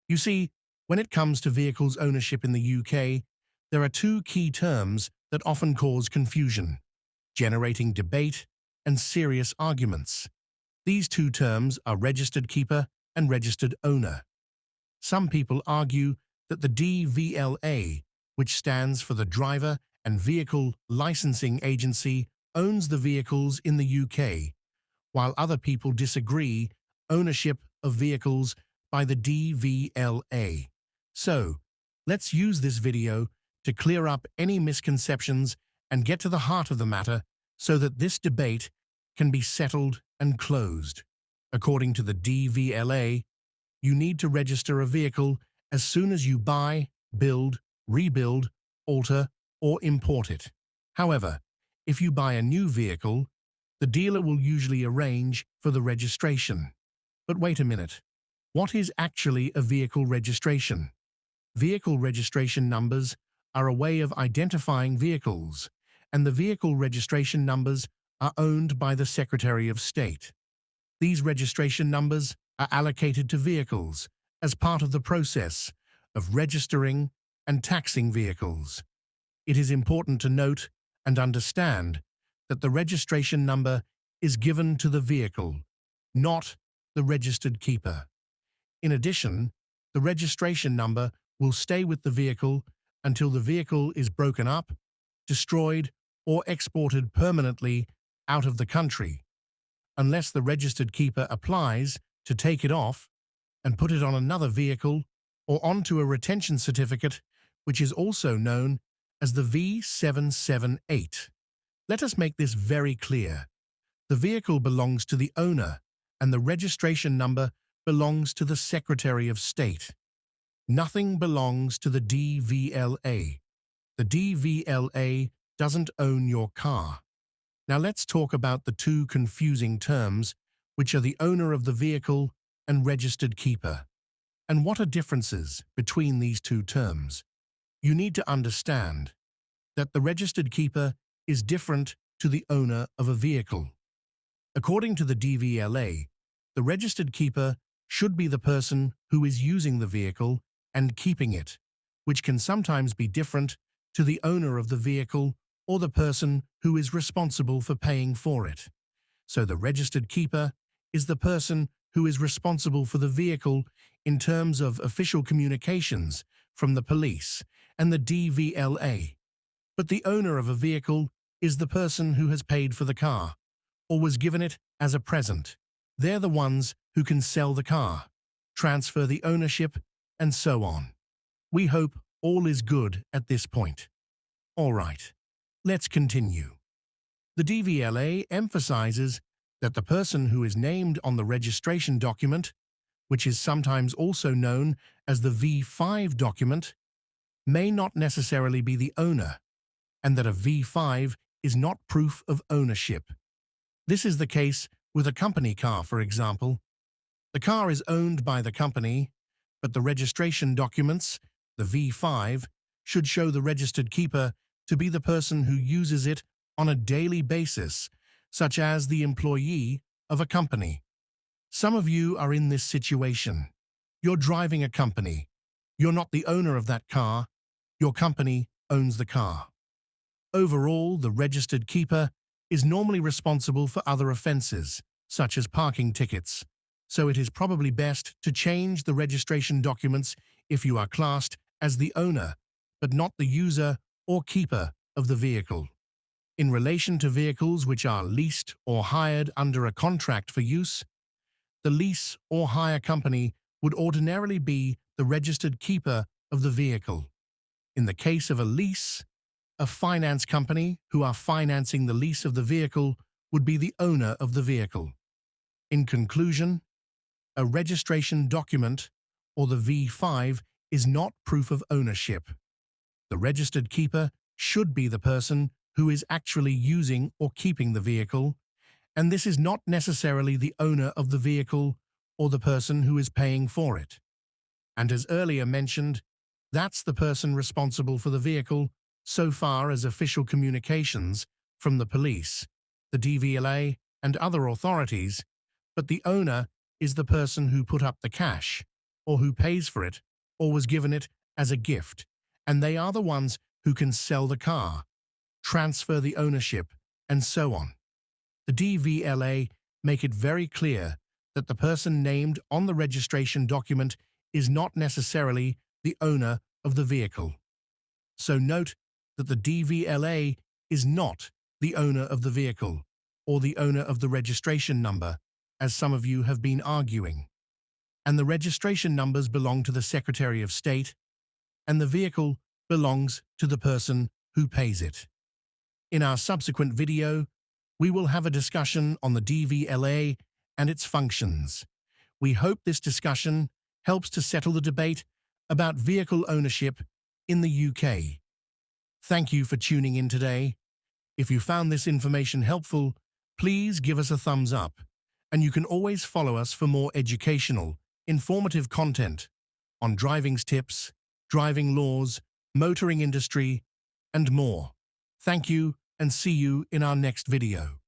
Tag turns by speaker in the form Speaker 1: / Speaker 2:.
Speaker 1: You see, when it comes to vehicles ownership in the UK, there are two key terms that often cause confusion, generating debate and serious arguments. These two terms are registered keeper and registered owner. Some people argue that the DVLA, which stands for the Driver and Vehicle Licensing Agency, owns the vehicles in the UK, while other people disagree ownership of vehicles by the DVLA. So, let's use this video to clear up any misconceptions and get to the heart of the matter so that this debate can be settled and closed. According to the DVLA, you need to register a vehicle as soon as you buy, build, rebuild, alter, or import it. However, if you buy a new vehicle, the dealer will usually arrange for the registration. But wait a minute. What is actually a vehicle registration? Vehicle registration numbers are a way of identifying vehicles, and the vehicle registration numbers are owned by the Secretary of State. These registration numbers are allocated to vehicles as part of the process of registering and taxing vehicles. It is important to note and understand that the registration number is given to the vehicle, not the registered keeper. In addition, the registration number will stay with the vehicle until the vehicle is broken up, destroyed, or exported permanently out of the country, unless the registered keeper applies to take it off and put it on another vehicle or onto a retention certificate, which is also known as the V778. Let us make this very clear. The vehicle belongs to the owner, and the registration number belongs to the Secretary of State. Nothing belongs to the DVLA. The DVLA doesn't own your car. Now let's talk about the two confusing terms, which are the owner of the vehicle and registered keeper. And what are differences between these two terms? You need to understand that the registered keeper is different to the owner of a vehicle. According to the DVLA, the registered keeper should be the person who is using the vehicle and keeping it, which can sometimes be different to the owner of the vehicle or the person who is responsible for paying for it. So the registered keeper is the person who is responsible for the vehicle in terms of official communications from the police and the DVLA. But the owner of a vehicle is the person who has paid for the car or was given it as a present. They're the ones who can sell the car, transfer the ownership, and so on. We hope all is good at this point. All right, let's continue. The DVLA emphasizes that the person who is named on the registration document, which is sometimes also known as the V5 document, may not necessarily be the owner, and that a V5 is not proof of ownership. This is the case with a company car, for example. The car is owned by the company, but the registration documents, the V5, should show the registered keeper to be the person who uses it on a daily basis, such as the employee of a company. Some of you are in this situation. You're driving a company. You're not the owner of that car. Your company owns the car. Overall, the registered keeper is normally responsible for other offenses, such as parking tickets, so it is probably best to change the registration documents if you are classed as the owner, but not the user or keeper of the vehicle. In relation to vehicles which are leased or hired under a contract for use, the lease or hire company would ordinarily be the registered keeper of the vehicle. In the case of a lease, a finance company who are financing the lease of the vehicle would be the owner of the vehicle. In conclusion, a registration document, or the V5, is not proof of ownership. The registered keeper should be the person who is actually using or keeping the vehicle, and this is not necessarily the owner of the vehicle or the person who is paying for it. And as earlier mentioned, that's the person responsible for the vehicle so far as official communications from the police, the DVLA, and other authorities, but the owner is the person who put up the cash or who pays for it, or was given it as a gift, and they are the ones who can sell the car, transfer the ownership, and so on. The DVLA make it very clear that the person named on the registration document is not necessarily the owner of the vehicle. So note that the DVLA is not the owner of the vehicle or the owner of the registration number, as some of you have been arguing. And the registration numbers belong to the Secretary of State, and the vehicle belongs to the person who pays it. In our subsequent video, we will have a discussion on the DVLA and its functions. We hope this discussion helps to settle the debate about vehicle ownership in the UK. Thank you for tuning in today. If you found this information helpful, please give us a thumbs up, and you can always follow us for more educational, informative content on driving tips, driving laws, motoring industry, and more. Thank you, and see you in our next video.